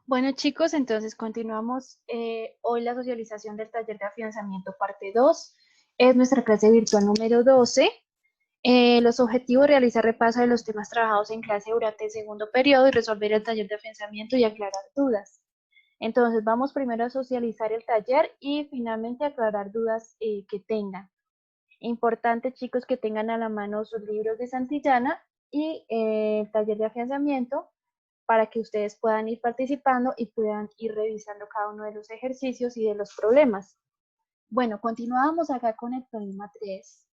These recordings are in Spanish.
Bueno, chicos, entonces continuamos hoy la socialización del taller de afianzamiento parte 2. Es nuestra clase virtual número 12. Los objetivos: realizar repaso de los temas trabajados en clase durante el segundo periodo y resolver el taller de afianzamiento y aclarar dudas. Entonces, vamos primero a socializar el taller y finalmente aclarar dudas que tengan. Importante, chicos, que tengan a la mano sus libros de Santillana y el taller de afianzamiento, para que ustedes puedan ir participando y puedan ir revisando cada uno de los ejercicios y de los problemas. Bueno, continuamos acá con el problema 3,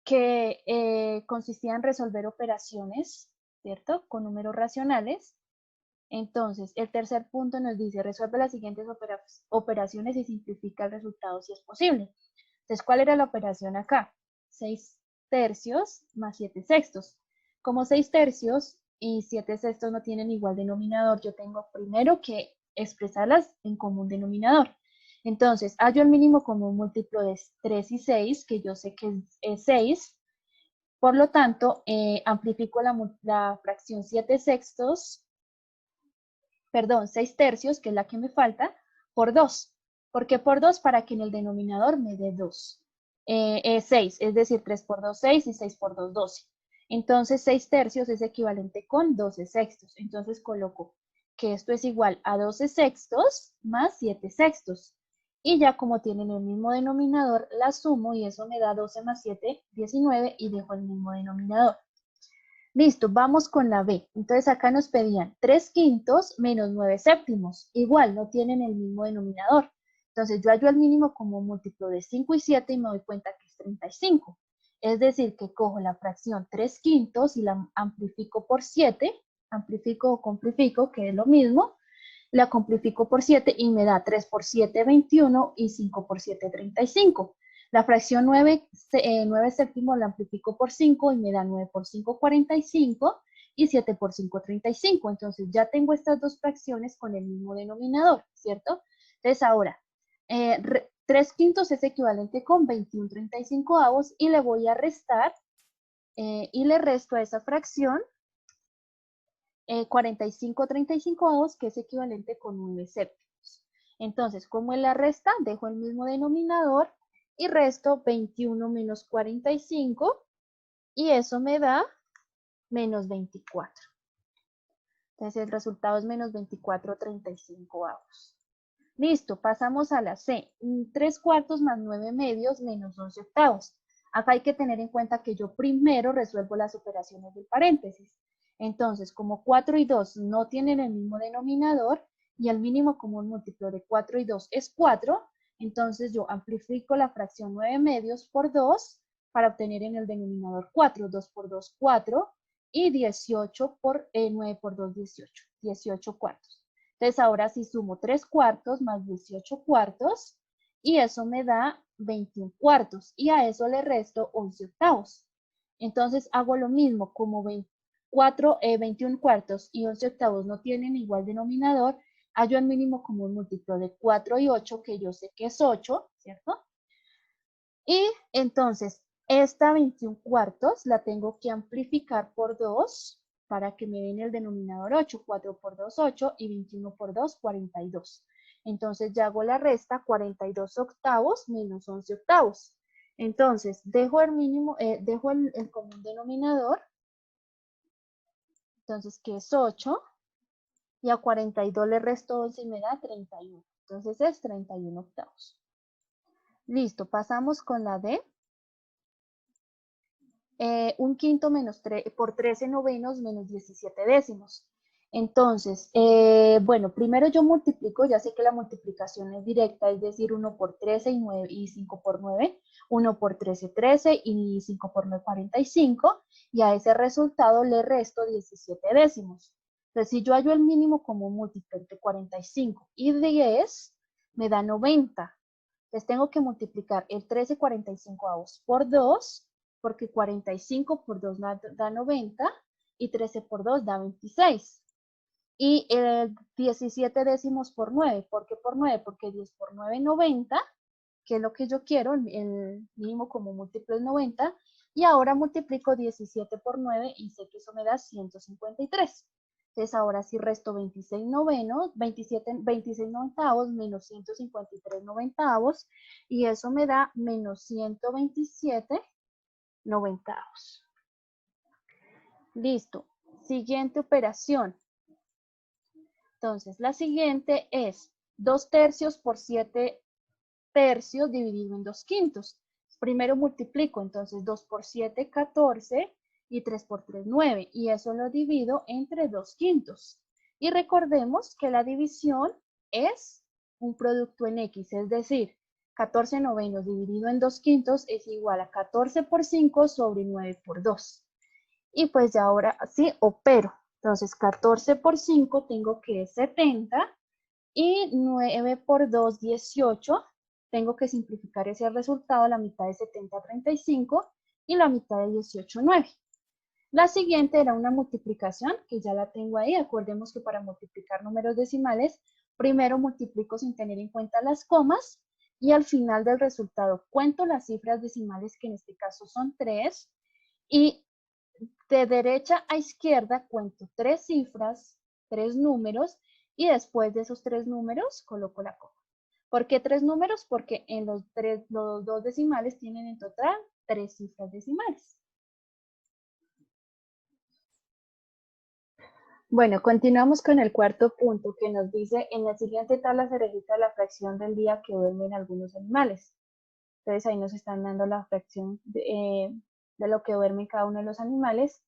que consistía en resolver operaciones, ¿cierto? Con números racionales. Entonces, el tercer punto nos dice: resuelve las siguientes operaciones y simplifica el resultado si es posible. Entonces, ¿cuál era la operación acá? 6 tercios más 7 sextos. Como 6 tercios y 7 sextos no tienen igual denominador, yo tengo primero que expresarlas en común denominador. Entonces, hallo el mínimo común múltiplo de 3 y 6, que yo sé que es 6. Por lo tanto, amplifico la fracción 7 sextos, perdón, 6 tercios, que es la que me falta, por 2. ¿Por qué por 2? Para que en el denominador me dé 2. 6, es decir, 3 por 2, 6 y 6 por 2, 12. Entonces, 6 tercios es equivalente con 12 sextos. Entonces, coloco que esto es igual a 12 sextos más 7 sextos. Y ya como tienen el mismo denominador, la sumo y eso me da 12 más 7, 19, y dejo el mismo denominador. Listo, vamos con la B. Entonces acá nos pedían 3 quintos menos 9 séptimos. Igual, no tienen el mismo denominador. Entonces yo hallo el mínimo como múltiplo de 5 y 7 y me doy cuenta que es 35. Es decir, que cojo la fracción 3 quintos y la amplifico por 7, amplifico o complifico, que es lo mismo, la complifico por 7 y me da 3 por 7, 21, y 5 por 7, 35. La fracción 9 séptimos la amplifico por 5 y me da 9 por 5, 45, y 7 por 5, 35. Entonces ya tengo estas dos fracciones con el mismo denominador, ¿cierto? Entonces ahora, 3 quintos es equivalente con 21 35 avos, y le voy a restar, y le resto a esa fracción 45 35 avos, que es equivalente con 9 séptimos. Entonces, como en la resta, dejo el mismo denominador y resto 21 menos 45, y eso me da menos 24. Entonces, el resultado es menos 24 35 avos. Listo, pasamos a la C. 3 cuartos más 9 medios menos 11 octavos. Acá hay que tener en cuenta que yo primero resuelvo las operaciones del paréntesis. Entonces, como 4 y 2 no tienen el mismo denominador y el mínimo común múltiplo de 4 y 2 es 4, entonces yo amplifico la fracción 9 medios por 2 para obtener en el denominador 4. 2 por 2, 4, y 18 por 9 por 2, 18. 18 cuartos. Entonces ahora sí sumo 3 cuartos más 18 cuartos, y eso me da 21 cuartos, y a eso le resto 11 octavos. Entonces hago lo mismo, como 21 cuartos y 11 octavos no tienen igual denominador, hallo el mínimo común múltiplo de 4 y 8, que yo sé que es 8, ¿cierto? Y entonces esta 21 cuartos la tengo que amplificar por 2 para que me den el denominador 8. 4 por 2, 8, y 21 por 2, 42. Entonces ya hago la resta: 42 octavos menos 11 octavos. Entonces dejo el mínimo, dejo el común denominador, entonces que es 8, y a 42 le resto 11 y me da 31. Entonces es 31 octavos. Listo, pasamos con la D. Un quinto menos por 13 novenos menos 17 décimos. Entonces, bueno, primero yo multiplico, ya sé que la multiplicación es directa, es decir, 1 por 13 y, 9, y 5 por 9, 1 por 13, 13, y 5 por 9, 45, y a ese resultado le resto 17 décimos. Entonces, si yo hallo el mínimo común múltiplo entre 45 y 10, me da 90. Entonces tengo que multiplicar el 13 45 avos por 2, porque 45 por 2 da 90, y 13 por 2 da 26. Y 17 décimos por 9. ¿Por qué por 9? Porque 10 por 9 es 90, que es lo que yo quiero, el mínimo como múltiplo es 90, y ahora multiplico 17 por 9 y sé que eso me da 153. Entonces ahora sí resto 26 novenos, 26 noventavos menos 153 noventavos y eso me da menos 127 noventavos. Listo. Siguiente operación. Entonces la siguiente es 2 tercios por 7 tercios dividido en 2 quintos. Primero multiplico, entonces 2 por 7, 14 y 3 por 3, 9. Y eso lo divido entre 2 quintos. Y recordemos que la división es un producto en X, es decir, 14 novenos dividido en 2 quintos es igual a 14 por 5 sobre 9 por 2. Y pues ya ahora sí opero. Entonces 14 por 5 tengo que es 70 y 9 por 2, 18. Tengo que simplificar ese resultado, la mitad de 70, 35 y la mitad de 18, 9. La siguiente era una multiplicación, que ya la tengo ahí. Acordemos que para multiplicar números decimales, primero multiplico sin tener en cuenta las comas y al final del resultado cuento las cifras decimales, que en este caso son 3, y de derecha a izquierda cuento 3 cifras, 3 números, y después de esos 3 números coloco la coma. ¿Por qué 3 números? Porque en los 2 decimales tienen en total 3 cifras decimales. Bueno, continuamos con el cuarto punto, que nos dice: en la siguiente tabla se registra la fracción del día que duermen algunos animales. Entonces ahí nos están dando la fracción de lo que duermen cada uno de los animales.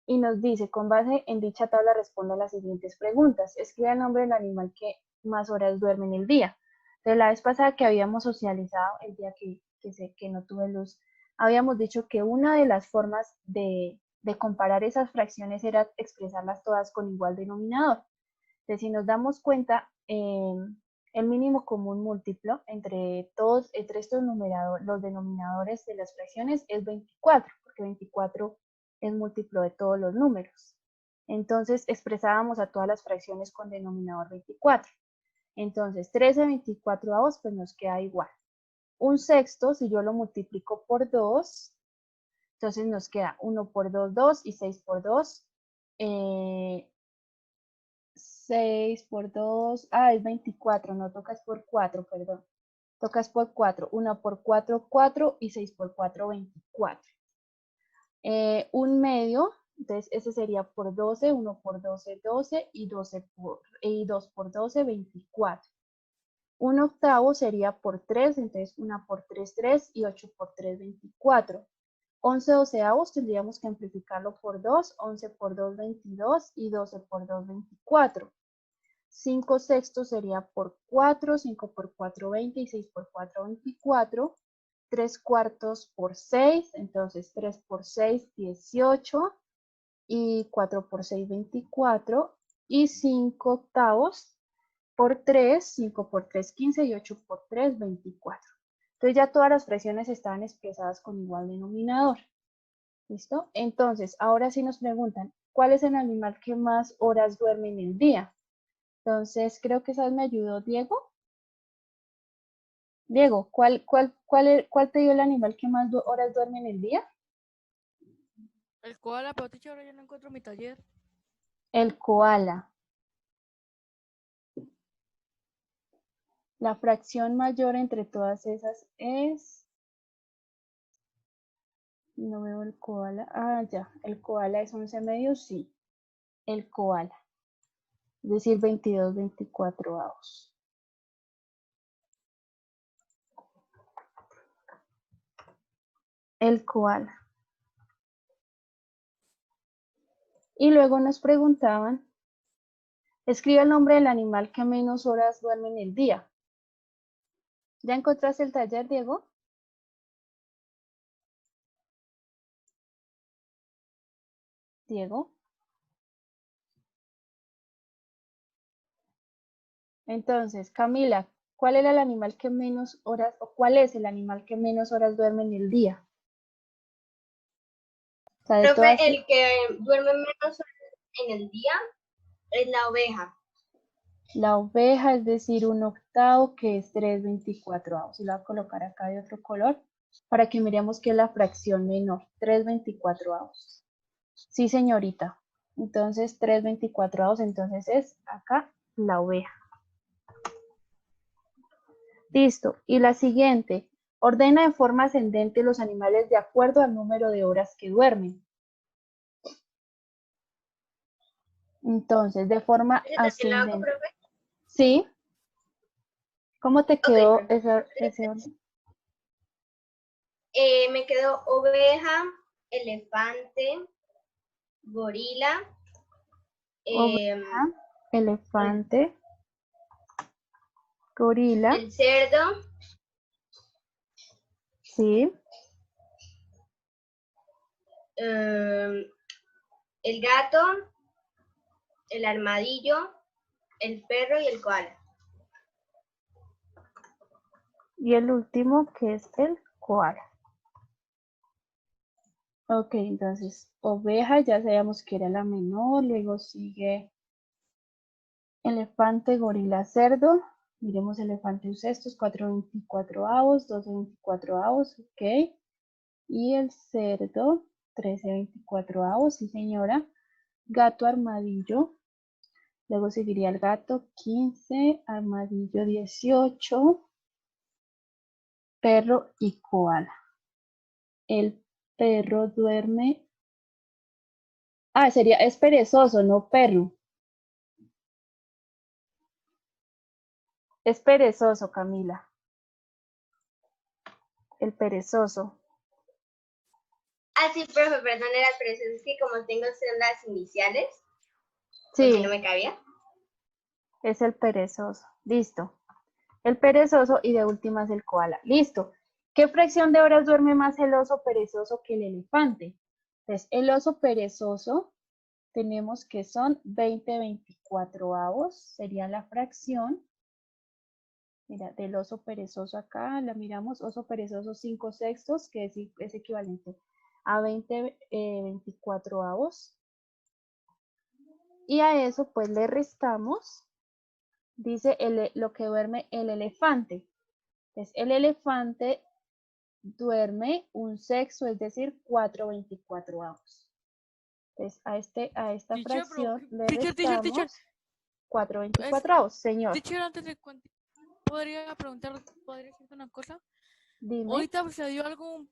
Y nos dice: con base en dicha tabla responda a las siguientes preguntas. Escriba el nombre del animal que más horas duerme en el día. De la vez pasada que habíamos socializado, el día que no tuve luz, habíamos dicho que una de las formas de comparar esas fracciones era expresarlas todas con igual denominador. Entonces, si nos damos cuenta, el mínimo común múltiplo entre estos los denominadores de las fracciones es 24, porque 24 es múltiplo de todos los números. Entonces expresábamos a todas las fracciones con denominador 24. Entonces 13 24avos, pues nos queda igual. Un sexto, si yo lo multiplico por 2, entonces nos queda 1 por 2, 2 y 6 por 2. 6 por 2, es 24, no tocas por 4, perdón. Tocas por 4, 1 por 4, 4 y 6 por 4, 24. Un medio, entonces ese sería por 12, 1 por 12, 12 y 2 por 12, 24. Un octavo sería por 3, entonces 1 por 3, 3 y 8 por 3, 24. 11 doceavos tendríamos que amplificarlo por 2, 11 por 2, 22 y 12 por 2, 24. 5 sextos sería por 4, 5 por 4, 20 y 6 por 4, 24. 3 cuartos por 6, entonces 3 por 6, 18 y 4 por 6, 24. Y 5 octavos por 3, 5 por 3, 15 y 8 por 3, 24. Entonces ya todas las fracciones estaban expresadas con igual denominador. ¿Listo? Entonces, ahora sí nos preguntan, ¿cuál es el animal que más horas duerme en el día? Entonces, creo que esa vez me ayudó Diego. Diego, ¿cuál te dio el animal que más horas duerme en el día? El koala, pero teacher, ahora ya no encuentro mi taller. El koala. La fracción mayor entre todas esas es... No veo el koala. Ya, el koala es 11 medios, sí. El koala. Es decir, 22, 24avos. El koala. Y luego nos preguntaban, escribe el nombre del animal que menos horas duerme en el día. ¿Ya encontraste el taller, Diego? Diego. Entonces, Camila, ¿cuál era el animal que menos horas, o cuál es el animal que menos horas duerme en el día? O sea, de Profe, todas, el que duerme menos en el día es la oveja. la oveja, es decir, un octavo, que es 3 24avos. Y la voy a colocar acá de otro color para que miremos que es la fracción menor, 3 24avos. Sí, señorita. Entonces 3/24, entonces es acá la oveja. Listo. Y la siguiente, ordena de forma ascendente los animales de acuerdo al número de horas que duermen. Entonces, de forma ¿Ese también lo hago, ascendente. profe? ¿Sí? ¿Cómo te Ok, quedó profe. ese orden? Me quedó oveja, elefante, gorila, em, Oveja, elefante, gorila, el cerdo, sí, el gato, el armadillo, el perro y el koala. y el último que es el koala. Ok, entonces, oveja ya sabíamos que era la menor, luego sigue elefante, gorila, cerdo. Miremos elefante eusestos, 4/24, 12/24, ok. Y el cerdo, 13/24, sí señora. Gato, armadillo. Luego seguiría el gato, 15, armadillo, 18, perro y koala. El perro duerme. Ah, es perezoso, no perro. Es perezoso, Camila. El perezoso. Ah, sí, profe, perdón, era el precio. Es que como tengo son las iniciales, por si no Sí, me cabía. es el perezoso. Listo. El perezoso y de últimas el koala. Listo. ¿Qué fracción de horas duerme más el oso perezoso que el elefante? Entonces, el oso perezoso tenemos que son 20/24, sería la fracción. Mira, del oso perezoso acá, la miramos, oso perezoso 5/6, que es equivalente a 20/24. Y a eso pues le restamos, dice lo que duerme el elefante. Entonces, el elefante duerme 1/6, es decir, 4/24. Entonces, a esta Teacher, pero, fracción le teacher. restamos 4/24. Es, Señor, teacher, antes de podría decirte una cosa. dime. Ahorita se dio algo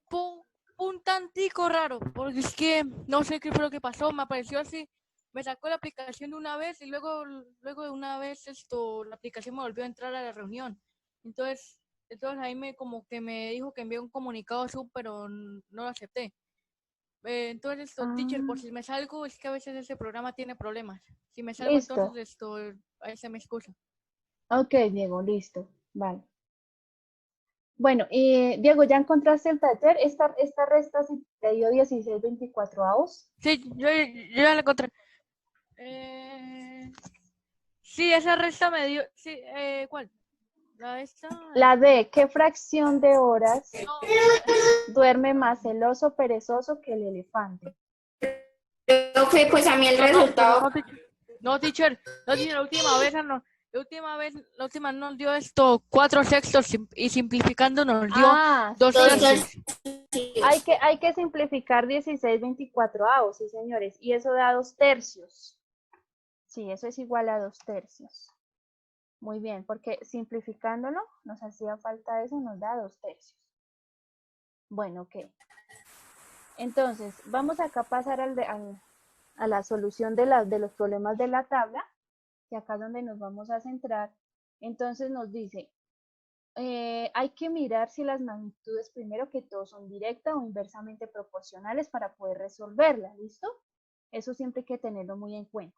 un tantico raro, porque es que no sé qué fue lo que pasó, me apareció así, me sacó la aplicación de una vez y luego de una vez la aplicación me volvió a entrar a la reunión. Entonces, ahí como que me dijo que envió un comunicado sub, pero no lo acepté. Entonces, teacher, por Ah, si me salgo, es que a veces ese programa tiene problemas. Si me salgo, entonces listo. ahí se me excusa. Ok, Diego, listo. Vale. Bueno, Diego, ¿ya encontraste el taller? Esta resta sí te dio 16/24. Sí, yo ya la encontré. Eh, sí, esa resta me dio. Sí, ¿cuál? La esta. La D, ¿qué fracción de horas No, duerme más el oso perezoso que el elefante? Profe, pues a mí el resultado. no, teacher, la última vez la última nos dio esto 4/6 y simplificando nos dio Ah, 2/3. sí. Hay que simplificar 16/24, sí, señores, y eso da 2/3. Sí, eso es igual a 2/3. Muy bien, porque simplificándolo nos hacía falta eso, nos da 2/3. Bueno, ok. Entonces, vamos acá a pasar a la solución de los problemas de la tabla, que acá es donde nos vamos a centrar. Entonces nos dice, hay que mirar si las magnitudes, primero que todo, son directas o inversamente proporcionales para poder resolverlas, ¿listo? Eso siempre hay que tenerlo muy en cuenta.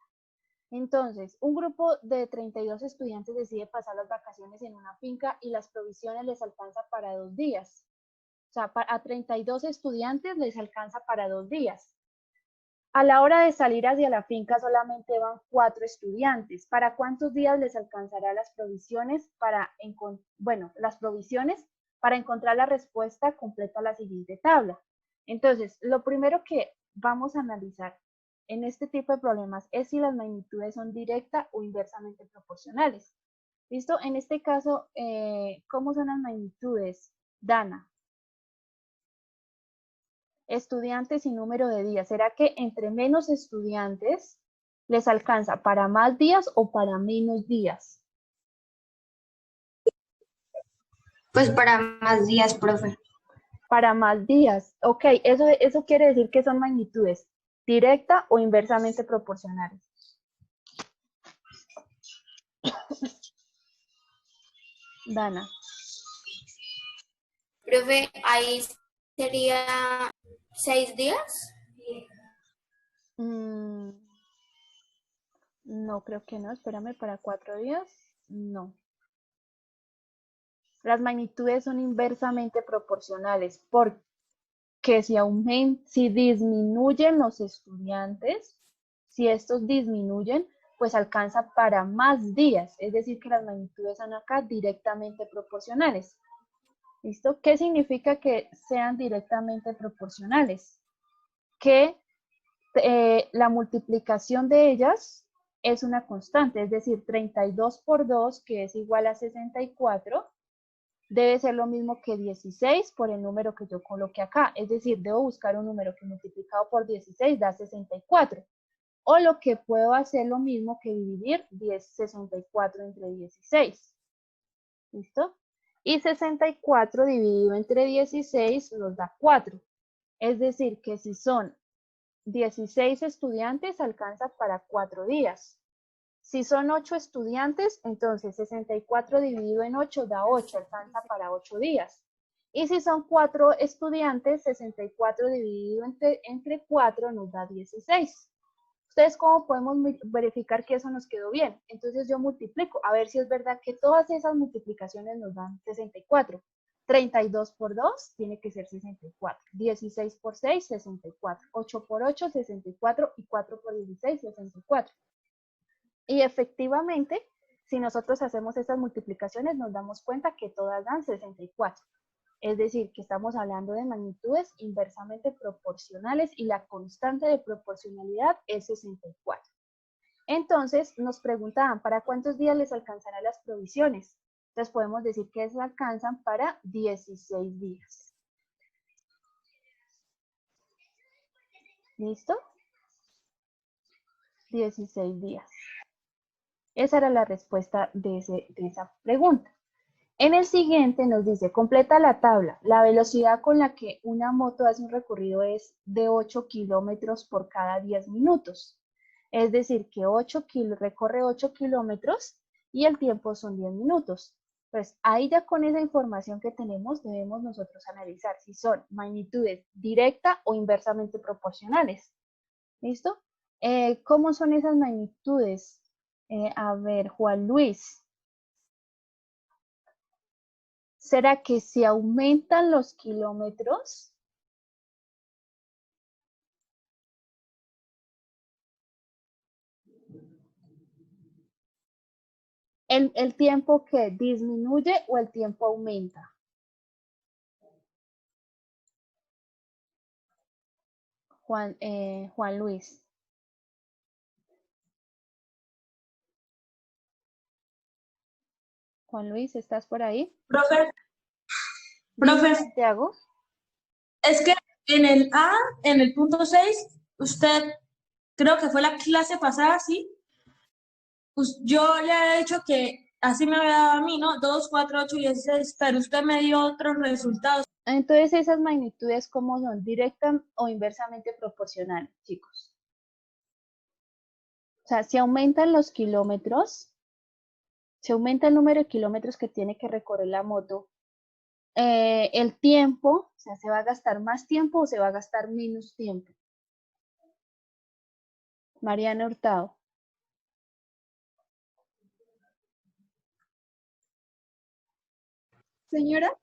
Entonces, un grupo de 32 estudiantes decide pasar las vacaciones en una finca y las provisiones les alcanza para 2 días. O sea, a 32 estudiantes les alcanza para 2 días. A la hora de salir hacia la finca solamente van 4 estudiantes. ¿Para cuántos días les alcanzará las provisiones las provisiones para encontrar la respuesta completa a la siguiente tabla? Entonces, lo primero que vamos a analizar en este tipo de problemas es si las magnitudes son directas o inversamente proporcionales. ¿Listo? En este caso, ¿cómo son las magnitudes, Dana? Estudiantes y número de días. ¿Será que entre menos estudiantes les alcanza para más días o para menos días? Pues para más días, profe. Para más días. Ok, eso quiere decir que son magnitudes directa o inversamente proporcionales. Dana. Profe, ahí sería 6 días. No, creo que no. Espérame, para 4 días. No. Las magnitudes son inversamente proporcionales porque si disminuyen los estudiantes, si estos disminuyen, pues alcanza para más días. Es decir, que las magnitudes son acá directamente proporcionales. ¿Listo? ¿Qué significa que sean directamente proporcionales? Que la multiplicación de ellas es una constante, es decir, 32 por 2, que es igual a 64, debe ser lo mismo que 16 por el número que yo coloqué acá. Es decir, debo buscar un número que multiplicado por 16 da 64. O lo que puedo hacer lo mismo que dividir 64 entre 16. ¿Listo? Y 64 dividido entre 16 nos da 4. Es decir, que si son 16 estudiantes, alcanza para 4 días. Si son 8 estudiantes, entonces 64 dividido en 8 da 8, alcanza para 8 días. Y si son 4 estudiantes, 64 dividido entre 4 nos da 16. ¿Ustedes cómo podemos verificar que eso nos quedó bien? Entonces yo multiplico, a ver si es verdad que todas esas multiplicaciones nos dan 64. 32 por 2 tiene que ser 64. 16 por 6, 64. 8 por 8, 64. Y 4 por 16, 64. Y efectivamente, si nosotros hacemos estas multiplicaciones, nos damos cuenta que todas dan 64. Es decir, que estamos hablando de magnitudes inversamente proporcionales y la constante de proporcionalidad es 64. Entonces, nos preguntaban, ¿para cuántos días les alcanzarán las provisiones? Entonces, podemos decir que les alcanzan para 16 días. ¿Listo? 16 días. Esa era la respuesta de esa pregunta. En el siguiente nos dice, completa la tabla. La velocidad con la que una moto hace un recorrido es de 8 kilómetros por cada 10 minutos. Es decir, que recorre 8 kilómetros y el tiempo son 10 minutos. Pues ahí ya con esa información que tenemos debemos nosotros analizar si son magnitudes directa o inversamente proporcionales. ¿Listo? ¿Cómo son esas magnitudes? A ver, Juan Luis. ¿Será que si aumentan los kilómetros? ¿El tiempo que disminuye o el tiempo aumenta? Juan Luis. Juan Luis, ¿estás por ahí? Profe, Dime, Santiago. es que en el punto 6, usted, creo que fue la clase pasada, ¿sí? Pues yo le había dicho que así me había dado a mí, ¿no? 2, 4, 8 y 16, pero usted me dio otros resultados. Entonces, esas magnitudes, ¿cómo son? ¿Directa o inversamente proporcionales, chicos? O sea, si aumentan los kilómetros, si aumenta el número de kilómetros que tiene que recorrer la moto, el tiempo, o sea, ¿se va a gastar más tiempo o se va a gastar menos tiempo? Mariana Hurtado. Señora,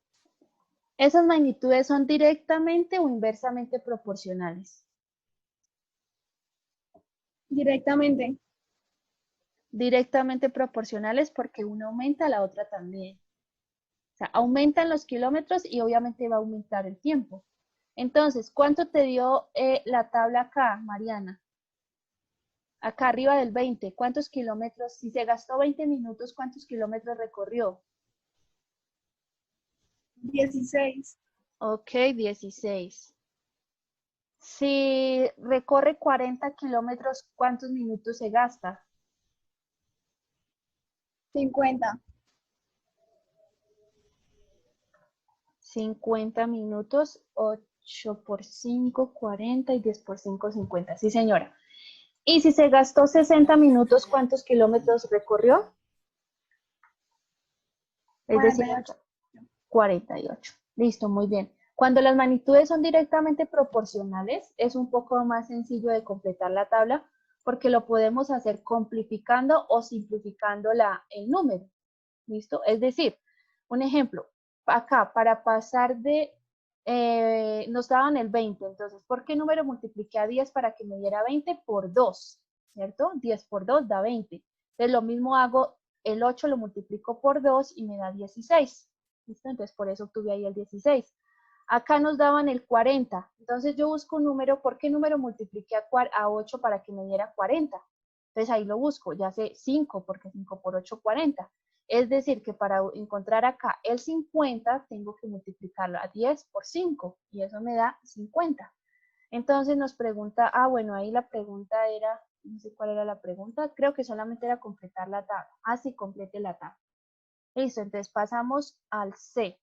¿Esas magnitudes son directamente o inversamente proporcionales? directamente. Directamente proporcionales porque una aumenta, la otra también. O sea, aumentan los kilómetros y obviamente va a aumentar el tiempo. Entonces, ¿cuánto te dio la tabla acá, Mariana? Acá arriba del 20, ¿cuántos kilómetros? Si se gastó 20 minutos, ¿cuántos kilómetros recorrió? 16. Ok, 16. Si recorre 40 kilómetros, ¿cuántos minutos se gasta? 50. 50 minutos, 8 por 5, 40 y 10 por 5, 50. Sí, señora. Y si se gastó 60 minutos, ¿cuántos kilómetros recorrió? Es decir, 48. 48. Listo, muy bien. Cuando las magnitudes son directamente proporcionales, es un poco más sencillo de completar la tabla porque lo podemos hacer simplificando o simplificando el número. ¿Listo? Es decir, un ejemplo, acá para pasar de, nos daban el 20, entonces, ¿por qué número multipliqué a 10 para que me diera 20? Por 2, ¿cierto? 10 por 2 da 20. Entonces, lo mismo hago, el 8 lo multiplico por 2 y me da 16. ¿Listo? Entonces, por eso obtuve ahí el 16. Acá nos daban el 40. Entonces, yo busco un número. ¿Por qué número multipliqué a 8 para que me diera 40? Entonces, ahí lo busco. Ya sé 5, porque 5 por 8, 40. Es decir, que para encontrar acá el 50, tengo que multiplicarlo a 10 por 5. Y eso me da 50. Entonces, nos pregunta, bueno, ahí la pregunta era, no sé cuál era la pregunta. Creo que solamente era completar la tabla. Sí, complete la tabla. Listo, entonces pasamos al C.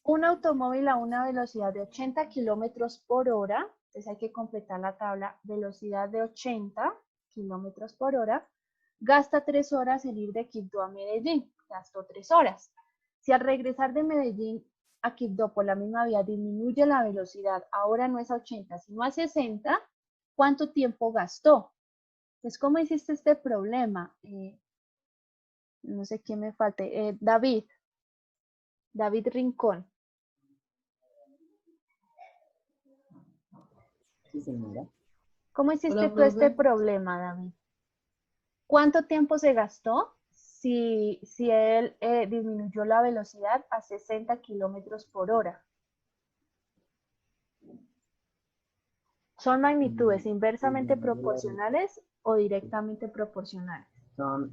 Un automóvil a una velocidad de 80 kilómetros por hora, entonces hay que completar la tabla, velocidad de 80 kilómetros por hora, gasta 3 horas en ir de Quibdó a Medellín, gastó 3 horas. Si al regresar de Medellín a Quibdó por la misma vía disminuye la velocidad, ahora no es a 80, sino a 60, ¿cuánto tiempo gastó? Entonces, ¿cómo hiciste este problema? No sé quién me falte. David Rincón. Sí, señora. ¿Cómo hiciste Hola, tú este profe. problema, David? ¿Cuánto tiempo se gastó si él disminuyó la velocidad a 60 kilómetros por hora? ¿Son magnitudes inversamente proporcionales o directamente proporcionales? Son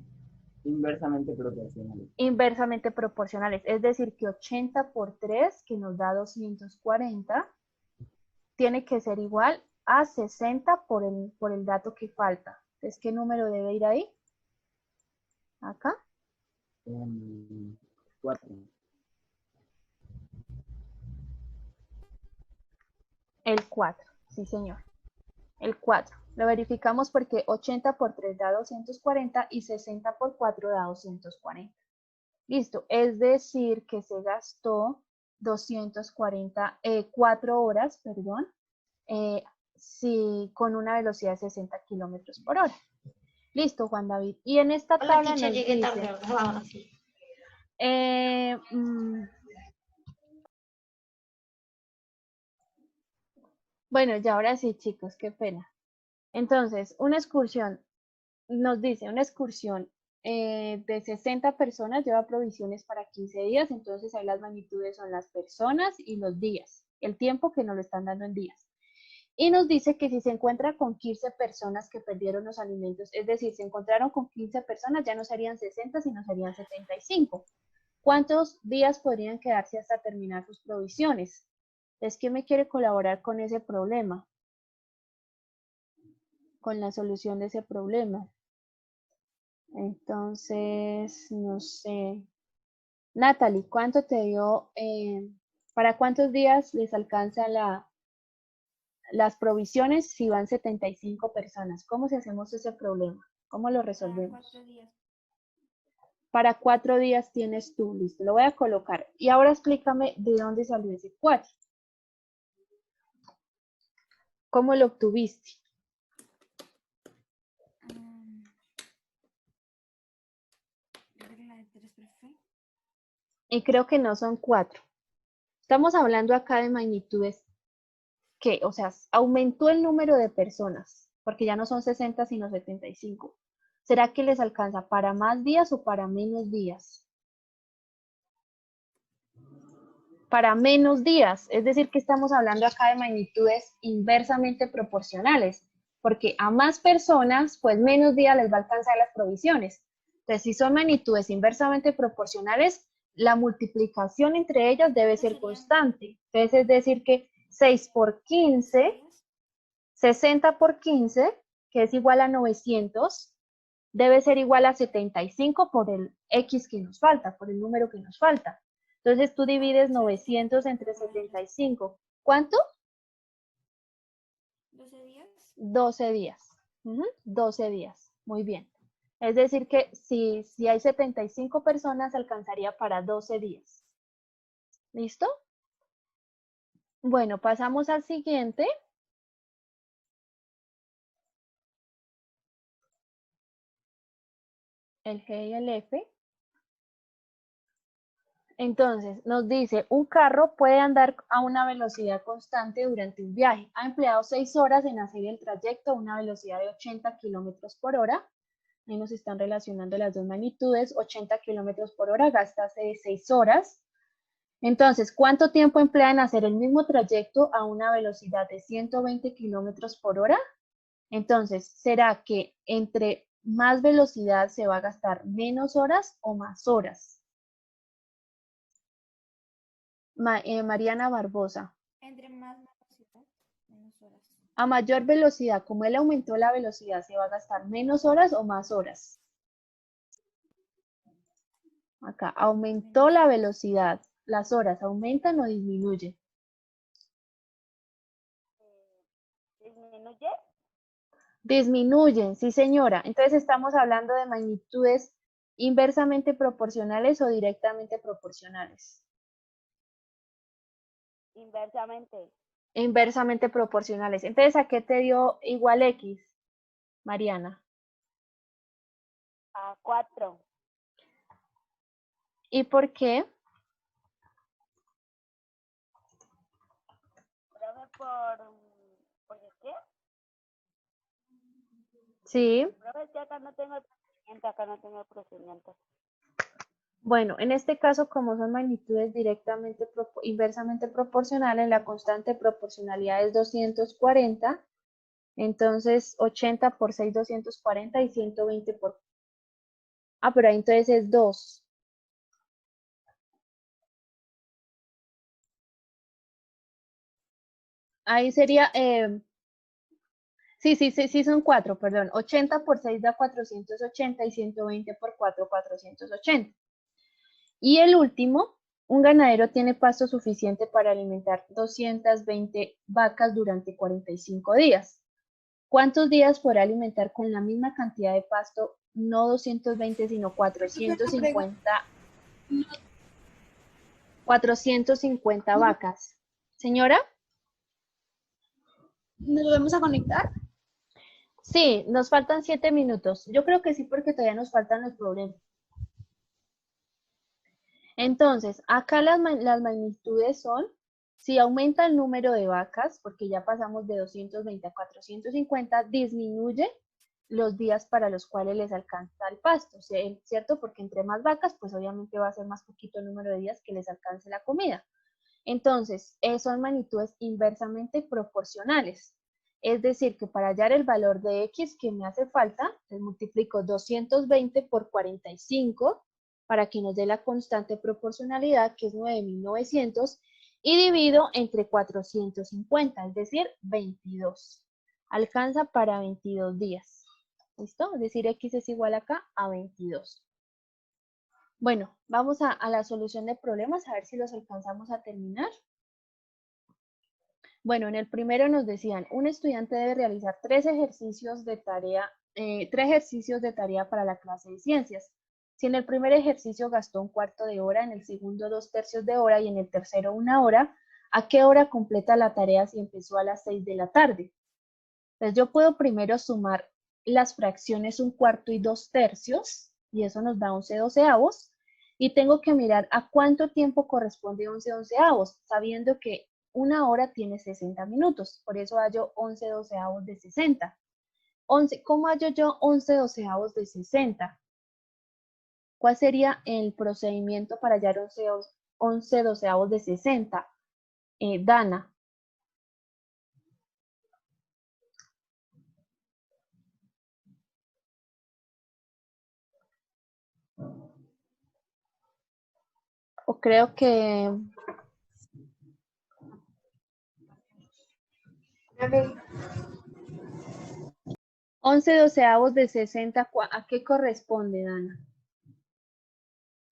inversamente proporcionales. Inversamente proporcionales, es decir, que 80 por 3, que nos da 240, tiene que ser igual a 60 por el dato que falta. Entonces, ¿qué número debe ir ahí? Acá. 4. El 4, sí señor. El 4. Lo verificamos porque 80 por 3 da 240 y 60 por 4 da 240. Listo, es decir que se gastó 4 horas, con una velocidad de 60 kilómetros por hora. Listo, Juan David. Y en esta tabla nos dice... Bueno, ya ahora sí, chicos, qué pena. Entonces, una excursión, nos dice, una excursión de 60 personas lleva provisiones para 15 días, entonces ahí las magnitudes son las personas y los días, el tiempo que nos lo están dando en días. Y nos dice que si se encuentra con 15 personas que perdieron los alimentos, es decir, se encontraron con 15 personas, ya no serían 60, sino serían 75. ¿Cuántos días podrían quedarse hasta terminar sus provisiones? Es que me quiere colaborar con ese problema, con la solución de ese problema. Entonces, no sé. Natalie, ¿cuánto te dio? ¿Para cuántos días les alcanza las provisiones si van 75 personas? ¿Cómo si hacemos ese problema? ¿Cómo lo resolvemos? Para 4 días. Para 4 días tienes tú, listo. Lo voy a colocar. Y ahora explícame de dónde salió ese 4. ¿Cómo lo obtuviste? Regla de 3, profe. Y creo que no son 4. Estamos hablando acá de magnitudes que, o sea, aumentó el número de personas, porque ya no son 60, sino 75. ¿Será que les alcanza para más días o para menos días? Para menos días, es decir, que estamos hablando acá de magnitudes inversamente proporcionales, porque a más personas, pues menos días les va a alcanzar las provisiones. Entonces, si son magnitudes inversamente proporcionales, la multiplicación entre ellas debe ser serían? constante. Entonces, es decir que 6 por 15, 60 por 15, que es igual a 900, debe ser igual a 75 por el X que nos falta, por el número que nos falta. Entonces, tú divides 900 entre 75. ¿Cuánto? 12 días. 12 días. 12 días. Muy bien. Es decir que si hay 75 personas, alcanzaría para 12 días. ¿Listo? Bueno, pasamos al siguiente. El G y el F. Entonces, nos dice, un carro puede andar a una velocidad constante durante un viaje. Ha empleado 6 horas en hacer el trayecto a una velocidad de 80 kilómetros por hora. Ahí nos están relacionando las dos magnitudes. 80 kilómetros por hora gasta hace 6 horas. Entonces, ¿cuánto tiempo emplea en hacer el mismo trayecto a una velocidad de 120 kilómetros por hora? Entonces, ¿será que entre más velocidad se va a gastar menos horas o más horas? Mariana Barbosa. Entre más velocidad, menos horas. A mayor velocidad, como él aumentó la velocidad, ¿se va a gastar menos horas o más horas? Acá, aumentó la velocidad. ¿Las horas aumentan o disminuyen? ¿Disminuye? Disminuyen, sí señora. Entonces estamos hablando de magnitudes inversamente proporcionales o directamente proporcionales. Inversamente. Inversamente proporcionales. Entonces, ¿a qué te dio igual X, Mariana? A 4. ¿Y por qué? Profe, ¿por qué? Sí. Profe, es que acá no tengo el procedimiento, acá no tengo el procedimiento. Bueno, en este caso, como son magnitudes directamente inversamente proporcionales, la constante de proporcionalidad es 240. Entonces, 80 por 6, 240 y 120 por... Ah, pero ahí entonces es 2. Ahí sería... sí, son 4, perdón. 80 por 6 da 480 y 120 por 4, 480. Y el último, un ganadero tiene pasto suficiente para alimentar 220 vacas durante 45 días. ¿Cuántos días podrá alimentar con la misma cantidad de pasto? No 220, sino 450 vacas. Señora, ¿Nos volvemos a conectar? sí, nos faltan 7 minutos. Yo creo que sí, porque todavía nos faltan los problemas. Entonces, acá las magnitudes son, si aumenta el número de vacas, porque ya pasamos de 220 a 450, disminuye los días para los cuales les alcanza el pasto, ¿cierto? Porque entre más vacas, pues obviamente va a ser más poquito el número de días que les alcance la comida. Entonces, son magnitudes inversamente proporcionales. Es decir, que para hallar el valor de X que me hace falta, les multiplico 220 por 45 para que nos dé la constante proporcionalidad, que es 9.900, y divido entre 450, es decir, 22. Alcanza para 22 días. ¿Listo? Es decir, X es igual acá a 22. Bueno, vamos a la solución de problemas, a ver si los alcanzamos a terminar. Bueno, en el primero nos decían, un estudiante debe realizar 3 ejercicios de tarea para la clase de ciencias. Si en el primer ejercicio gastó un cuarto de hora, en el segundo 2/3 de hora y en el tercero 1 hora, ¿a qué hora completa la tarea si empezó a las 6 de la tarde? Entonces yo puedo primero sumar las fracciones 1/4 y 2/3, y eso nos da 11/12, y tengo que mirar a cuánto tiempo corresponde 11/12, sabiendo que 1 hora tiene 60 minutos, por eso hallo 11/12 de 60. ¿Cómo hallo yo 11/12 de 60? ¿Cuál sería el procedimiento para hallar 11/12 de 60? Dana. O creo que Profe, 11/12 de 60, ¿a qué corresponde, Dana?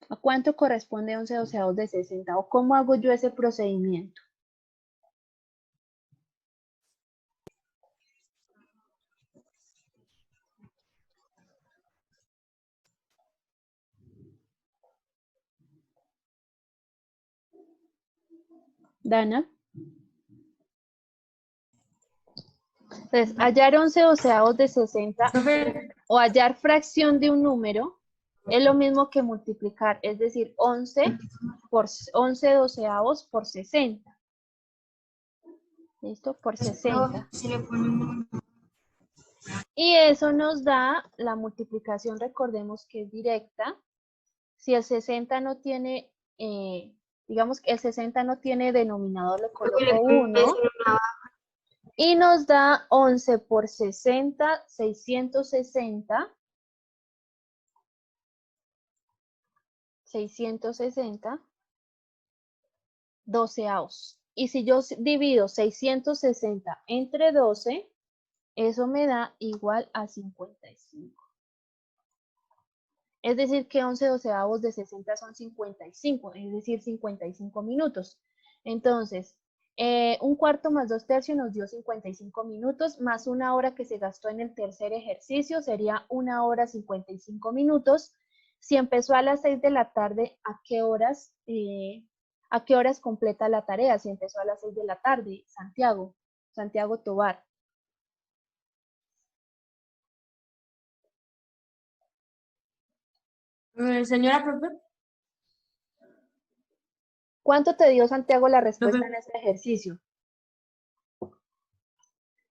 ¿A cuánto corresponde 11/12 de 60? ¿O cómo hago yo ese procedimiento? Dana. Entonces, hallar 11/12 de 60 Profe, o hallar fracción de un número es lo mismo que multiplicar, es decir, 11/12 por 60. ¿Listo? Por 60. si le ponemos Y eso nos da la multiplicación, recordemos que es directa. Si el 60 no tiene, digamos que el 60 no tiene denominador, le coloco 1. Y nos da 11 por 60, 660. 660 doceavos. Y si yo divido 660 entre 12, eso me da igual a 55. Es decir, que 11/12 de 60 son 55, es decir, 55 minutos. Entonces, 1/4 más 2/3 nos dio 55 minutos, más 1 hora que se gastó en el tercer ejercicio, sería 1 hora 55 minutos. Si empezó a las 6 de la tarde, ¿a qué horas completa la tarea? Si empezó a las 6 de la tarde, Santiago Tobar. señora profe, ¿Cuánto te dio, Santiago, la respuesta profe, en este ejercicio?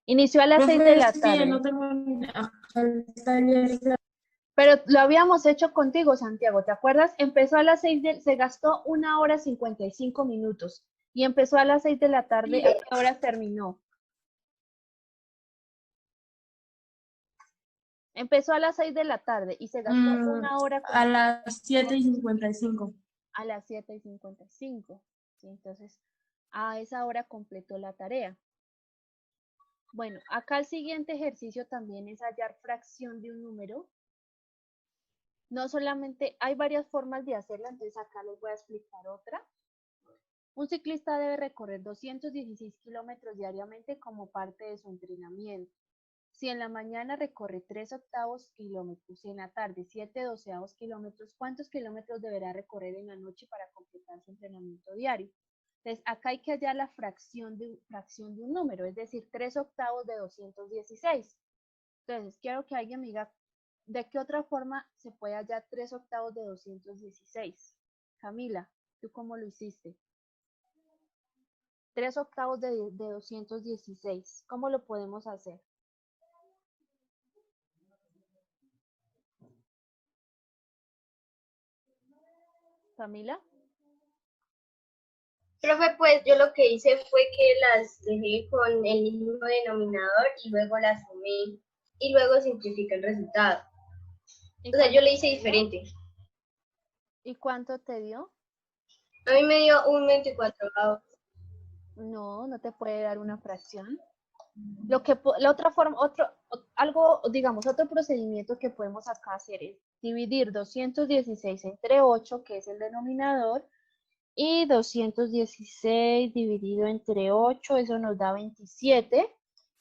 Inició a las 6 de profe, la es que tarde. no tengo el taller. Pero lo habíamos hecho contigo, Santiago, ¿te acuerdas? Empezó a las 6 se gastó 1 hora 55 minutos. Y empezó a las 6 de la tarde, ¿a qué horas terminó? Empezó a las 6 de la tarde y se gastó 1 hora A las 7:55. a las 7:55. ¿Sí? Entonces, a esa hora completó la tarea. Bueno, acá el siguiente ejercicio también es hallar fracción de un número. No solamente, hay varias formas de hacerlo, entonces acá les voy a explicar otra. Un ciclista debe recorrer 216 kilómetros diariamente como parte de su entrenamiento. Si en la mañana recorre 3/8 kilómetros y en la tarde 7/12 kilómetros, ¿cuántos kilómetros deberá recorrer en la noche para completar su entrenamiento diario? Entonces, acá hay que hallar la fracción de un número, es decir, 3/8 de 216. Entonces, quiero que alguien me diga, ¿de qué otra forma se puede hallar 3/8 de 216? Camila, ¿tú cómo lo hiciste? 3/8 de 216. ¿Cómo lo podemos hacer? Camila. Profe, pues yo lo que hice fue que las dejé con el mismo denominador y luego las sumé y luego simplifiqué el resultado. O sea, yo le hice diferente. ¿Y cuánto te dio? A mí me dio un 24avo. No, no te puede dar una fracción. La otra forma, digamos, otro procedimiento que podemos acá hacer es dividir 216 entre 8, que es el denominador, y 216 dividido entre 8, eso nos da 27.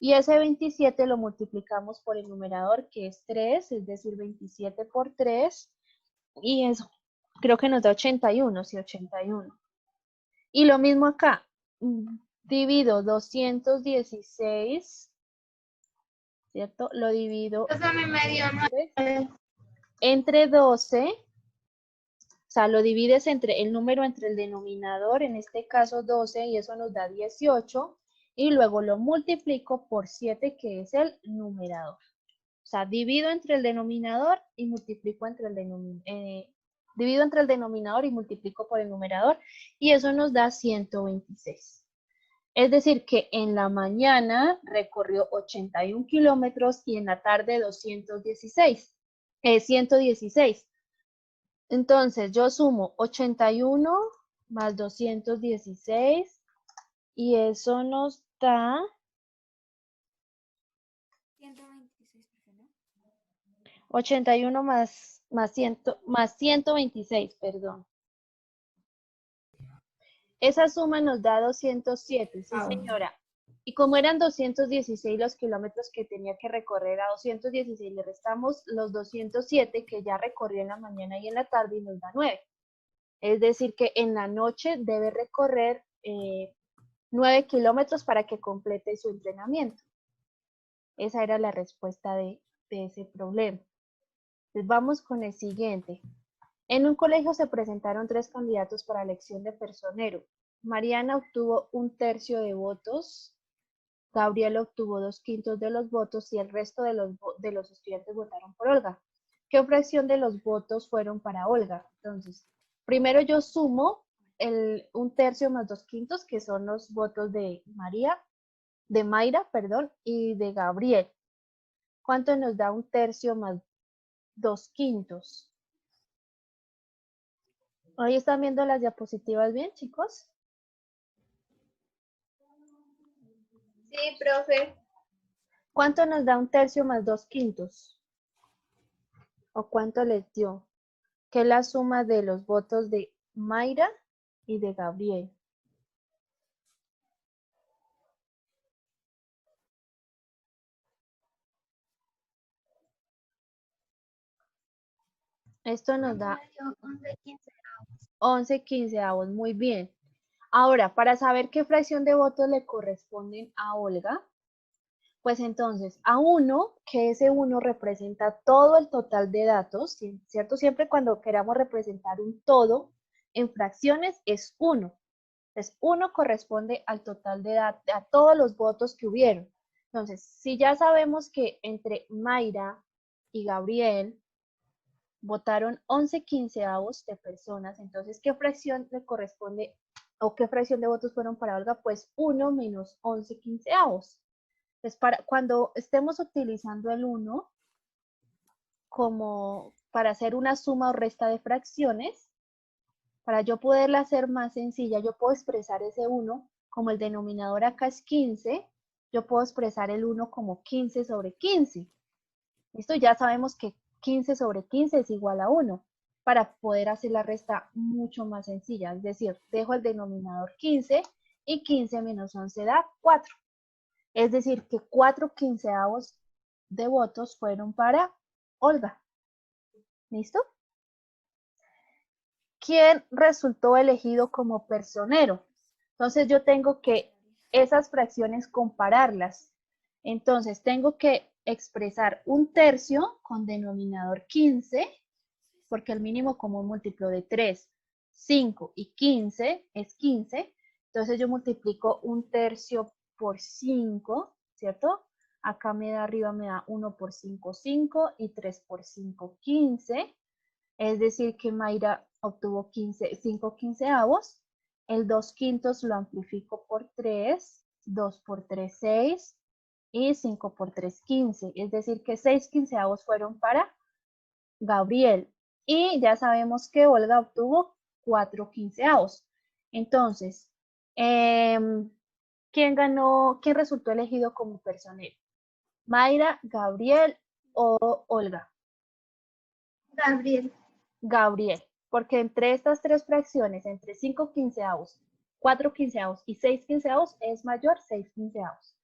Y ese 27 lo multiplicamos por el numerador, que es 3, es decir, 27 por 3. Y eso creo que nos da 81, sí, 81. Y lo mismo acá, divido 216, ¿cierto? Lo divido entre 12, o sea, lo divides entre el número entre el denominador, en este caso 12, y eso nos da 18, y luego lo multiplico por 7, que es el numerador. O sea, divido entre el denominador y multiplico entre el divido entre el denominador y multiplico por el numerador, y eso nos da 126. Es decir, que en la mañana recorrió 81 kilómetros y en la tarde 116. Entonces, yo sumo 81 más 216 y eso nos da 126, profe, ¿no? 81 más 126, perdón. Esa suma nos da 207, sí señora. Y como eran 216 los kilómetros que tenía que recorrer, a 216 le restamos los 207 que ya recorrió en la mañana y en la tarde y nos da 9. Es decir, que en la noche debe recorrer 9 kilómetros para que complete su entrenamiento. Esa era la respuesta de ese problema. Entonces vamos con el siguiente. En un colegio se presentaron 3 candidatos para elección de personero. Mariana obtuvo 1/3 de votos, Gabriel obtuvo 2/5 de los votos y el resto de los estudiantes votaron por Olga. ¿Qué fracción de los votos fueron para Olga? Entonces, primero yo sumo 1/3 más 2/5, que son los votos de Mayra, y de Gabriel. ¿Cuánto nos da 1/3 más 2/5? ¿Hoy están viendo las diapositivas bien, chicos? Sí, profe. ¿Cuánto nos da 1/3 más 2/5? ¿O cuánto les dio? Que es la suma de los votos de Mayra y de Gabriel. Esto nos da 11/15, muy bien. Ahora, para saber qué fracción de votos le corresponden a Olga, pues entonces a 1, que ese 1 representa todo el total de datos, ¿cierto? Siempre cuando queramos representar un todo en fracciones es 1. Entonces, 1 corresponde al total de datos, a todos los votos que hubieron. Entonces, si ya sabemos que entre Mayra y Gabriel votaron 11/15 de personas, entonces, ¿qué fracción le corresponde o qué fracción de votos fueron para Olga? Pues 1 menos 11/15. Entonces, cuando estemos utilizando el 1 como para hacer una suma o resta de fracciones, para yo poderla hacer más sencilla, yo puedo expresar ese 1 como el denominador acá es 15, yo puedo expresar el 1 como 15 sobre 15. Esto ya sabemos que 15 sobre 15 es igual a 1, para poder hacer la resta mucho más sencilla. Es decir, dejo el denominador 15 y 15 menos 11 da 4. Es decir, que 4/15 de votos fueron para Olga. ¿Listo? ¿Quién resultó elegido como personero? Entonces yo tengo que esas fracciones compararlas. Entonces tengo que expresar 1/3 con denominador 15, porque el mínimo común múltiplo de 3, 5 y 15 es 15. Entonces yo multiplico 1/3 por 5, ¿cierto? Acá arriba me da 1 por 5, 5 y 3 por 5, 15. Es decir, que Mayra obtuvo 5/15. El 2/5 lo amplifico por 3, 2 por 3, 6 y 5 por 3, 15. Es decir, que 6/15 fueron para Gabriel. Y ya sabemos que Olga obtuvo 4/15. Entonces, ¿quién resultó elegido como personero? ¿Mayra, Gabriel o Olga? Gabriel. Gabriel, porque entre estas 3 fracciones, entre 5/15, 4/15 y 6/15 es mayor 6/15.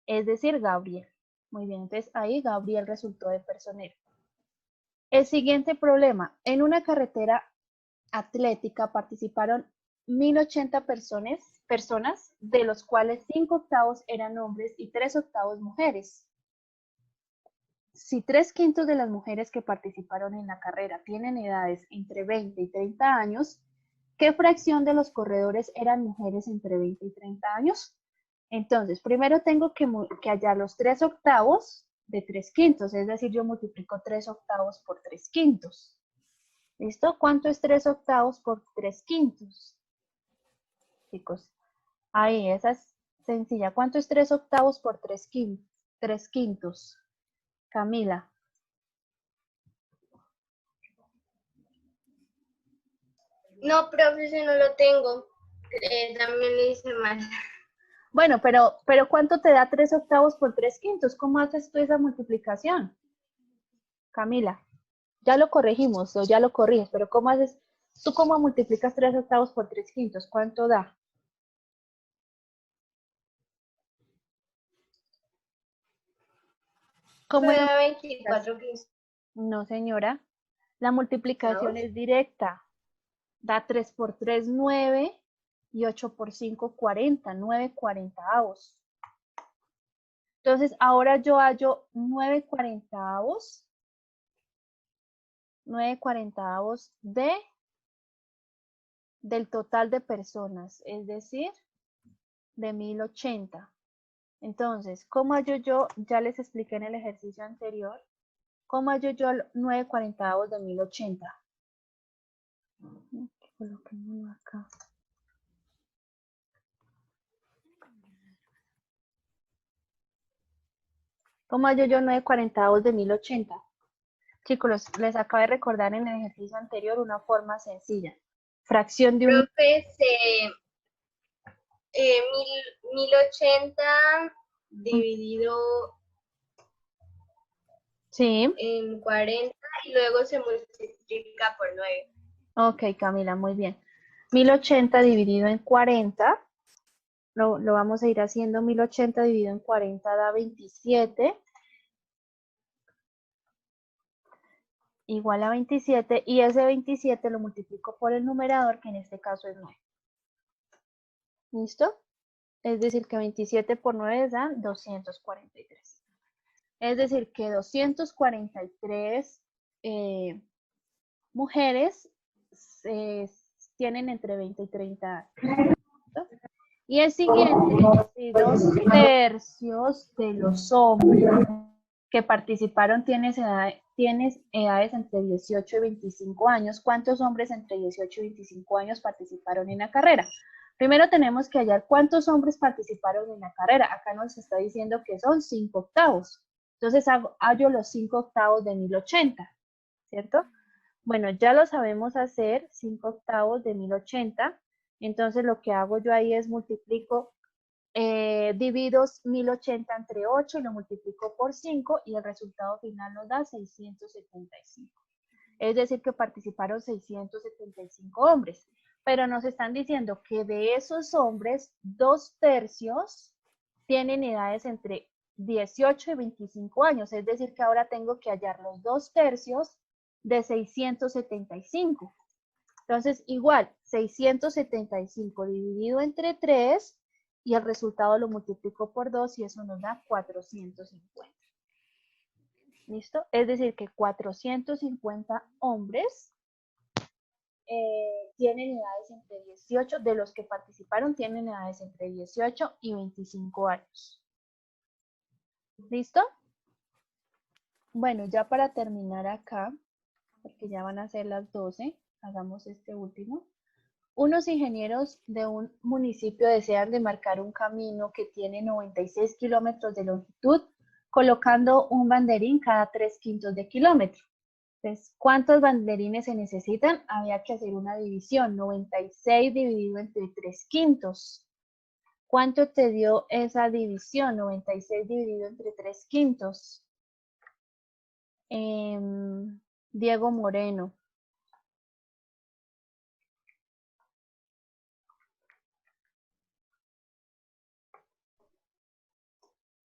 Es decir, Gabriel. Muy bien, entonces ahí Gabriel resultó de personero. El siguiente problema, en una carretera atlética participaron 1080 personas, de los cuales 5/8 eran hombres y 3/8 mujeres. Si 3/5 de las mujeres que participaron en la carrera tienen edades entre 20 y 30 años, ¿qué fracción de los corredores eran mujeres entre 20 y 30 años? Entonces, primero tengo que hallar los 3/8 de 3/5, es decir, yo multiplico 3/8 por 3/5. ¿Listo? ¿Cuánto es 3/8 por 3/5? Chicos, ahí, esa es sencilla. ¿Cuánto es 3/8 por 3/5? Camila. No, profe, ese no lo tengo. También le hice mal. Bueno, pero ¿cuánto te da 3/8 por 3/5? ¿Cómo haces tú esa multiplicación? Camila, ya lo corregimos o ya lo corriges, pero ¿cómo haces? ¿Tú cómo multiplicas 3/8 por 3/5? ¿Cuánto da? ¿Cómo Me es la da multiplicación? 24 15. No, señora. La multiplicación es directa. Da 3 por 3, 9 y 8 por 5, 40. 9/40. Entonces, ahora yo hallo 9/40 del total de personas, es decir, de 1080. Entonces, ¿cómo hallo yo? Ya les expliqué en el ejercicio anterior. ¿Cómo hallo yo 9/40 de 1080? Coloquémoslo acá. ¿Cómo hallo yo 9/40 de 1080? Chicos, les acabo de recordar en el ejercicio anterior una forma sencilla. Fracción de un... Profe, 1080 dividido Sí. en 40 y luego se multiplica por 9. Ok, Camila, muy bien. 1080 dividido en 40. Lo vamos a ir haciendo. 1080 dividido en 40 da 27. Igual a 27. Y ese 27 lo multiplico por el numerador, que en este caso es 9. ¿Listo? Es decir, que 27 por 9 dan 243. Es decir, que 243 mujeres tienen entre 20 y 30 años. ¿Listo? Y el siguiente, si 2/3 de los hombres que participaron tienen edades entre 18 y 25 años, ¿cuántos hombres entre 18 y 25 años participaron en la carrera? Primero tenemos que hallar cuántos hombres participaron en la carrera. Acá nos está diciendo que son 5/8. Entonces hallo los 5/8 de 1080, ¿cierto? Bueno, ya lo sabemos hacer, 5/8 de 1080. Entonces lo que hago yo ahí es multiplico, divido 1080 entre 8 y lo multiplico por 5 y el resultado final nos da 675. Es decir, que participaron 675 hombres. Pero nos están diciendo que de esos hombres, 2/3 tienen edades entre 18 y 25 años. Es decir, que ahora tengo que hallar los 2/3 de 675. Entonces, igual, 675 dividido entre 3 y el resultado lo multiplico por 2 y eso nos da 450. ¿Listo? Es decir, que 450 hombres tienen edades entre 18, de los que participaron tienen edades entre 18 y 25 años. ¿Listo? Bueno, ya para terminar acá, porque ya van a ser las 12, hagamos este último. Unos ingenieros de un municipio desean demarcar un camino que tiene 96 kilómetros de longitud, colocando un banderín cada 3/5 de kilómetro. Entonces, ¿cuántos banderines se necesitan? Había que hacer una división, 96 dividido entre 3/5. ¿Cuánto te dio esa división? 96 dividido entre 3/5. Diego Moreno.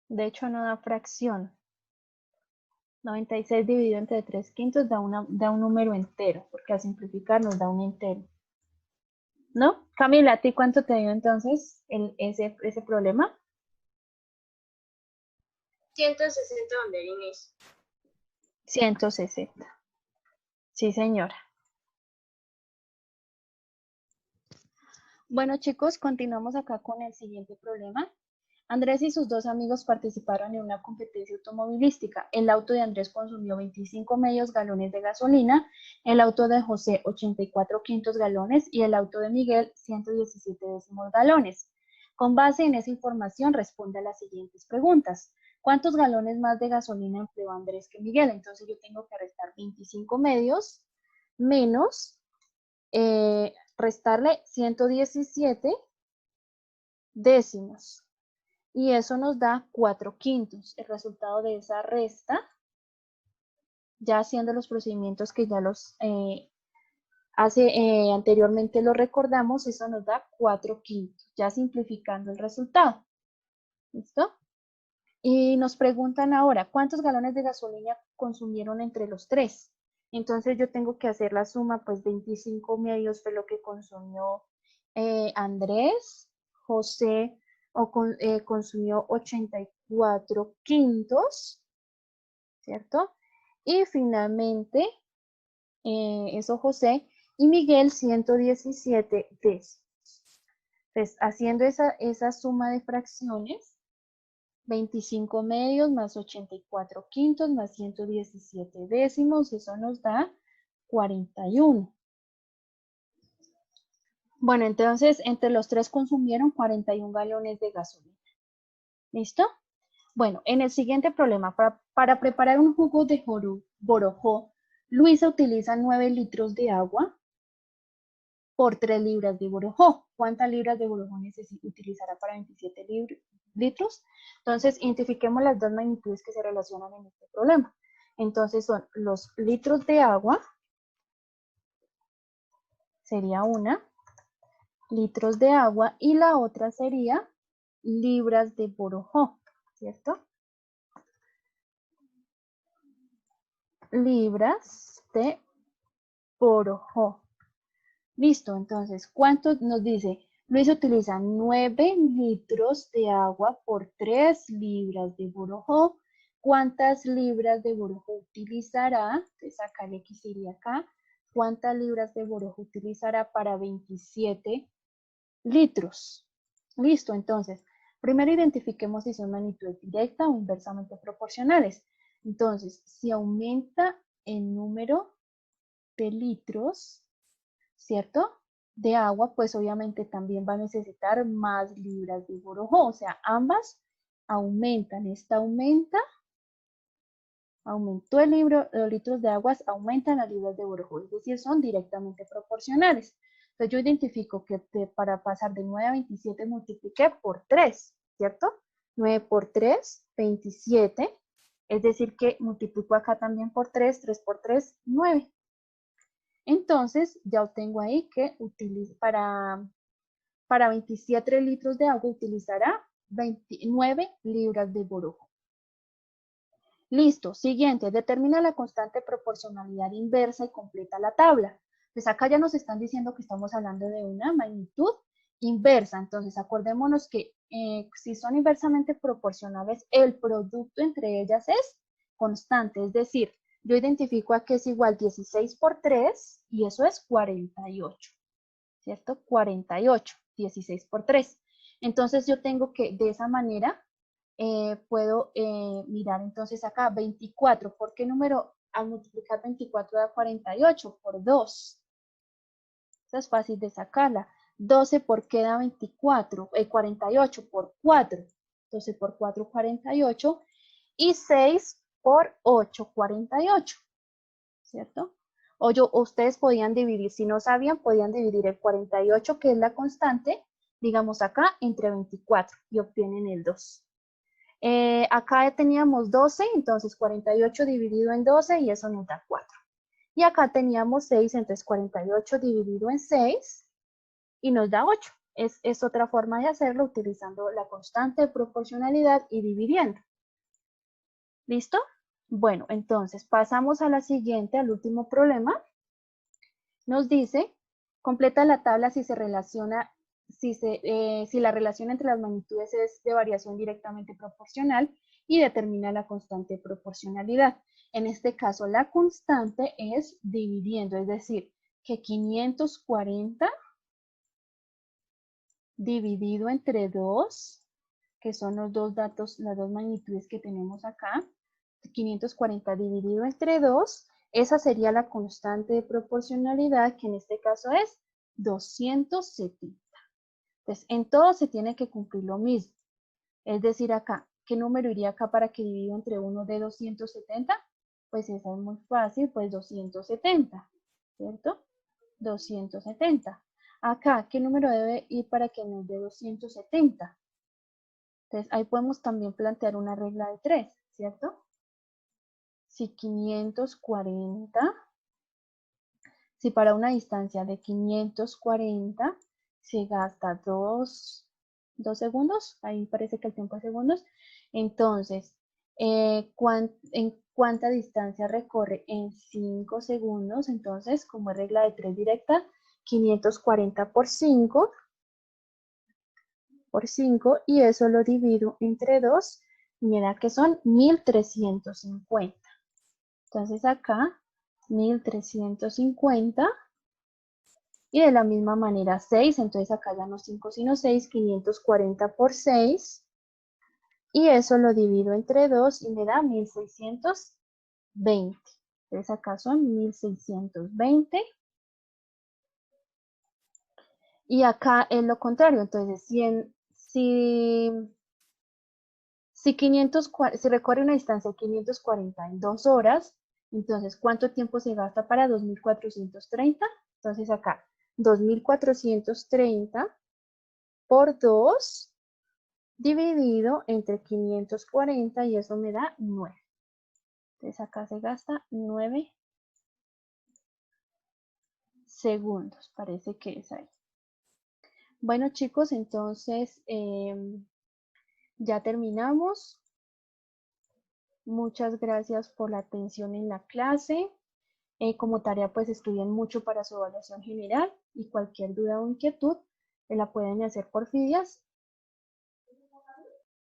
De hecho, no da fracción. 96 dividido entre 3/5 da un número entero, porque a simplificar nos da un entero. ¿No? Camila, ¿a ti cuánto te dio entonces ese problema? 160 banderines. 160. Sí, señora. Bueno, chicos, continuamos acá con el siguiente problema. Andrés y sus dos amigos participaron en una competencia automovilística. El auto de Andrés consumió 25 medios galones de gasolina, el auto de José 84 quintos galones y el auto de Miguel 117 décimos galones. Con base en esa información responde a las siguientes preguntas. ¿Cuántos galones más de gasolina empleó Andrés que Miguel? Entonces yo tengo que restar 25 medios menos restarle 117 décimos. Y eso nos da 4/5. El resultado de esa resta, ya haciendo los procedimientos que ya los anteriormente lo recordamos, eso nos da 4/5, ya simplificando el resultado. ¿Listo? Y nos preguntan ahora, ¿cuántos galones de gasolina consumieron entre los tres? Entonces yo tengo que hacer la suma, pues 25 medios fue lo que consumió Andrés, José consumió 84/5, ¿cierto? Y finalmente, eso José, y Miguel 117 décimos. Entonces, haciendo esa suma de fracciones, 25 medios más 84/5 más 117 décimos, eso nos da 41. Bueno, entonces entre los tres consumieron 41 galones de gasolina. ¿Listo? Bueno, en el siguiente problema, para preparar un jugo de borojó, Luisa utiliza 9 litros de agua por 3 libras de borojó. ¿Cuántas libras de borojó utilizará para 27 litros? Entonces, identifiquemos las dos magnitudes que se relacionan en este problema. Entonces, son los litros de agua, sería una, litros de agua, y la otra sería libras de borojó, ¿cierto? Libras de borojó. Listo, entonces, ¿cuánto nos dice? Luis utiliza 9 litros de agua por 3 libras de borojó. ¿Cuántas libras de borojó utilizará? Entonces acá el X iría acá. ¿Cuántas libras de borojó utilizará para 27 litros? Listo, entonces, primero identifiquemos si son magnitudes directas o inversamente proporcionales. Entonces, si aumenta el número de litros, ¿cierto? De agua, pues obviamente también va a necesitar más libras de borojó. O sea, ambas aumentan. Esta aumenta, aumentó los litros de aguas, aumentan las libras de borojó. Es decir, son directamente proporcionales. Entonces yo identifico que para pasar de 9 a 27 multipliqué por 3, ¿cierto? 9 por 3, 27. Es decir, que multiplico acá también por 3, 3 por 3, 9. Entonces, ya obtengo ahí que para 27 litros de agua utilizará 29 libras de borojó. Listo, siguiente, determina la constante de proporcionalidad inversa y completa la tabla. Pues acá ya nos están diciendo que estamos hablando de una magnitud inversa. Entonces, acordémonos que si son inversamente proporcionales, el producto entre ellas es constante, es decir, yo identifico a que es igual 16 por 3 y eso es 48, ¿cierto? 48, 16 por 3. Entonces yo tengo que de esa manera puedo mirar entonces acá 24. ¿Por qué número al multiplicar 24 da 48? Por 2. Esa es fácil de sacarla. 12 por qué da 24, 48 por 4. 12 por 4, 48. Y 6 por 8, 48. ¿Cierto? O ustedes podían dividir, si no sabían, podían dividir el 48, que es la constante, digamos acá, entre 24 y obtienen el 2. Acá teníamos 12, entonces 48 dividido en 12 y eso nos da 4. Y acá teníamos 6, entonces 48 dividido en 6 y nos da 8. Es otra forma de hacerlo utilizando la constante de proporcionalidad y dividiendo. ¿Listo? Bueno, entonces pasamos a la siguiente, al último problema. Nos dice, completa la tabla si la relación entre las magnitudes es de variación directamente proporcional y determina la constante de proporcionalidad. En este caso, la constante es dividiendo, es decir, que 540 dividido entre 2, que son los dos datos, las dos magnitudes que tenemos acá, 540 dividido entre 2, esa sería la constante de proporcionalidad, que en este caso es 270. Entonces, en todo se tiene que cumplir lo mismo. Es decir, acá, ¿qué número iría acá para que divido entre 1 de 270? Pues esa es muy fácil, pues 270, ¿cierto? 270. Acá, ¿qué número debe ir para que nos dé 270? Entonces, ahí podemos también plantear una regla de 3, ¿cierto? Si 540, si para una distancia de 540 se gasta 2 segundos, ahí parece que el tiempo es segundos, entonces, ¿en cuánta distancia recorre? En 5 segundos, entonces, como es regla de 3 directa, 540 por 5, y eso lo divido entre 2, y me da que son 1350. Entonces acá, 1350, y de la misma manera 6, entonces acá ya no 5 sino 6, 540 por 6, y eso lo divido entre 2 y me da 1620. Entonces acá son 1620. Y acá es lo contrario, entonces si recorre una distancia de 540 en 2 horas, entonces ¿cuánto tiempo se gasta para 2430? Entonces acá 2430 por 2 dividido entre 540 y eso me da 9. Entonces acá se gasta 9 segundos, parece que es ahí. Bueno chicos, entonces ya terminamos. Muchas gracias por la atención en la clase. Como tarea pues estudien mucho para su evaluación general y cualquier duda o inquietud me la pueden hacer por Fidias